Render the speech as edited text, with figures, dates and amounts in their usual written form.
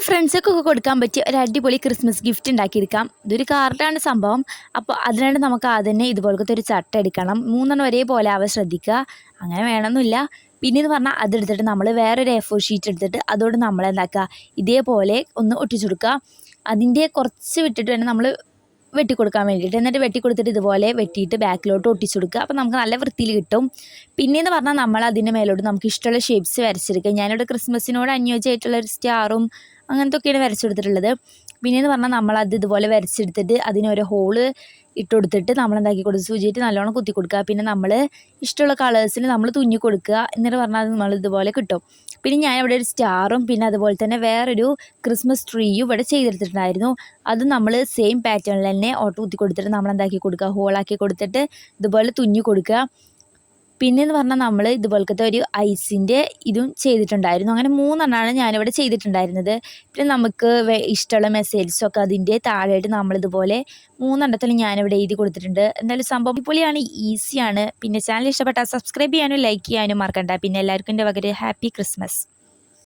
ഫ്രണ്ട്സൊക്കെ കൊടുക്കാൻ പറ്റിയ ഒരു അടിപൊളി ക്രിസ്മസ് ഗിഫ്റ്റ് ഉണ്ടാക്കിയെടുക്കാം. ഇതൊരു കാർഡാണ് സംഭവം. അപ്പോൾ അതിനായിട്ട് നമുക്ക് ആദ്യം തന്നെ ഇതുപോലത്തെ ഒരു ചട്ട എടുക്കണം. 3 ഒരേപോലെ ആവാൻ ശ്രദ്ധിക്കുക. അങ്ങനെ വേണമെന്നില്ല. പിന്നെയെന്ന് പറഞ്ഞാൽ അതെടുത്തിട്ട് നമ്മൾ വേറൊരു A4 ഷീറ്റ് എടുത്തിട്ട് അതോട് നമ്മൾ എന്താക്കുക, ഇതേപോലെ ഒന്ന് ഒട്ടിച്ചു കൊടുക്കുക. അതിൻ്റെ കുറച്ച് വിട്ടിട്ട് വേണം നമ്മൾ വെട്ടിക്കൊടുക്കാൻ വേണ്ടിയിട്ട്. എന്നിട്ട് വെട്ടിക്കൊടുത്തിട്ട് ഇതുപോലെ വെട്ടിയിട്ട് ബാക്കിലോട്ട് ഒട്ടിച്ചു കൊടുക്കുക. അപ്പോൾ നമുക്ക് നല്ല വൃത്തിയിൽ കിട്ടും. പിന്നെയെന്ന് പറഞ്ഞാൽ നമ്മൾ അതിൻ്റെ മേലോട്ട് നമുക്ക് ഇഷ്ടമുള്ള ഷേപ്സ് വരച്ചെടുക്കുക. ഞാനിവിടെ ക്രിസ്മസിനോട് അനുയോജ്യമായിട്ടുള്ള ഒരു സ്റ്റാറും അങ്ങനത്തെ ഒക്കെയാണ് വരച്ചെടുത്തിട്ടുള്ളത്. പിന്നെയെന്ന് പറഞ്ഞാൽ നമ്മളത് ഇതുപോലെ വരച്ചെടുത്തിട്ട് അതിനൊരു ഹോള് ഇട്ട് കൊടുത്തിട്ട് നമ്മളെന്താക്കി കൊടുത്ത് സൂചിയിട്ട് നല്ലോണം കുത്തി കൊടുക്കുക. പിന്നെ നമ്മൾ ഇഷ്ടമുള്ള കളേഴ്സിൽ നമ്മൾ തുന്നി കൊടുക്കുക. എന്നിട്ട് പറഞ്ഞാൽ അത് നമ്മൾ ഇതുപോലെ കിട്ടും. പിന്നെ ഞാനിവിടെ ഒരു സ്റ്റാറും പിന്നെ അതുപോലെ തന്നെ വേറൊരു ക്രിസ്മസ് ട്രീയും ഇവിടെ ചെയ്തെടുത്തിട്ടുണ്ടായിരുന്നു. അത് നമ്മൾ സെയിം പാറ്റേണിൽ തന്നെ ഓട്ടോ കുത്തി കൊടുത്തിട്ട് നമ്മളെന്താക്കി കൊടുക്കുക, ഹോളാക്കി കൊടുത്തിട്ട് ഇതുപോലെ തുന്നി കൊടുക്കുക. പിന്നെയെന്ന് പറഞ്ഞാൽ നമ്മൾ ഇതുപോലത്തെ ഒരു ഐസിൻ്റെ ഇതും ചെയ്തിട്ടുണ്ടായിരുന്നു. അങ്ങനെ 3 ഞാനിവിടെ ചെയ്തിട്ടുണ്ടായിരുന്നത്. പിന്നെ നമുക്ക് ഇഷ്ടമുള്ള മെസ്സേജസൊക്കെ അതിൻ്റെ താഴെയായിട്ട് നമ്മളിതുപോലെ 3 ഞാനിവിടെ എഴുതി കൊടുത്തിട്ടുണ്ട്. എന്തായാലും സംഭവം പൊളിയാണ്, ഈസിയാണ്. പിന്നെ ചാനൽ ഇഷ്ടപ്പെട്ടാൽ സബ്സ്ക്രൈബ് ചെയ്യാനും ലൈക്ക് ചെയ്യാനും മറക്കണ്ട. പിന്നെ എല്ലാവർക്കും എൻ്റെ വക ഹാപ്പി ക്രിസ്മസ്.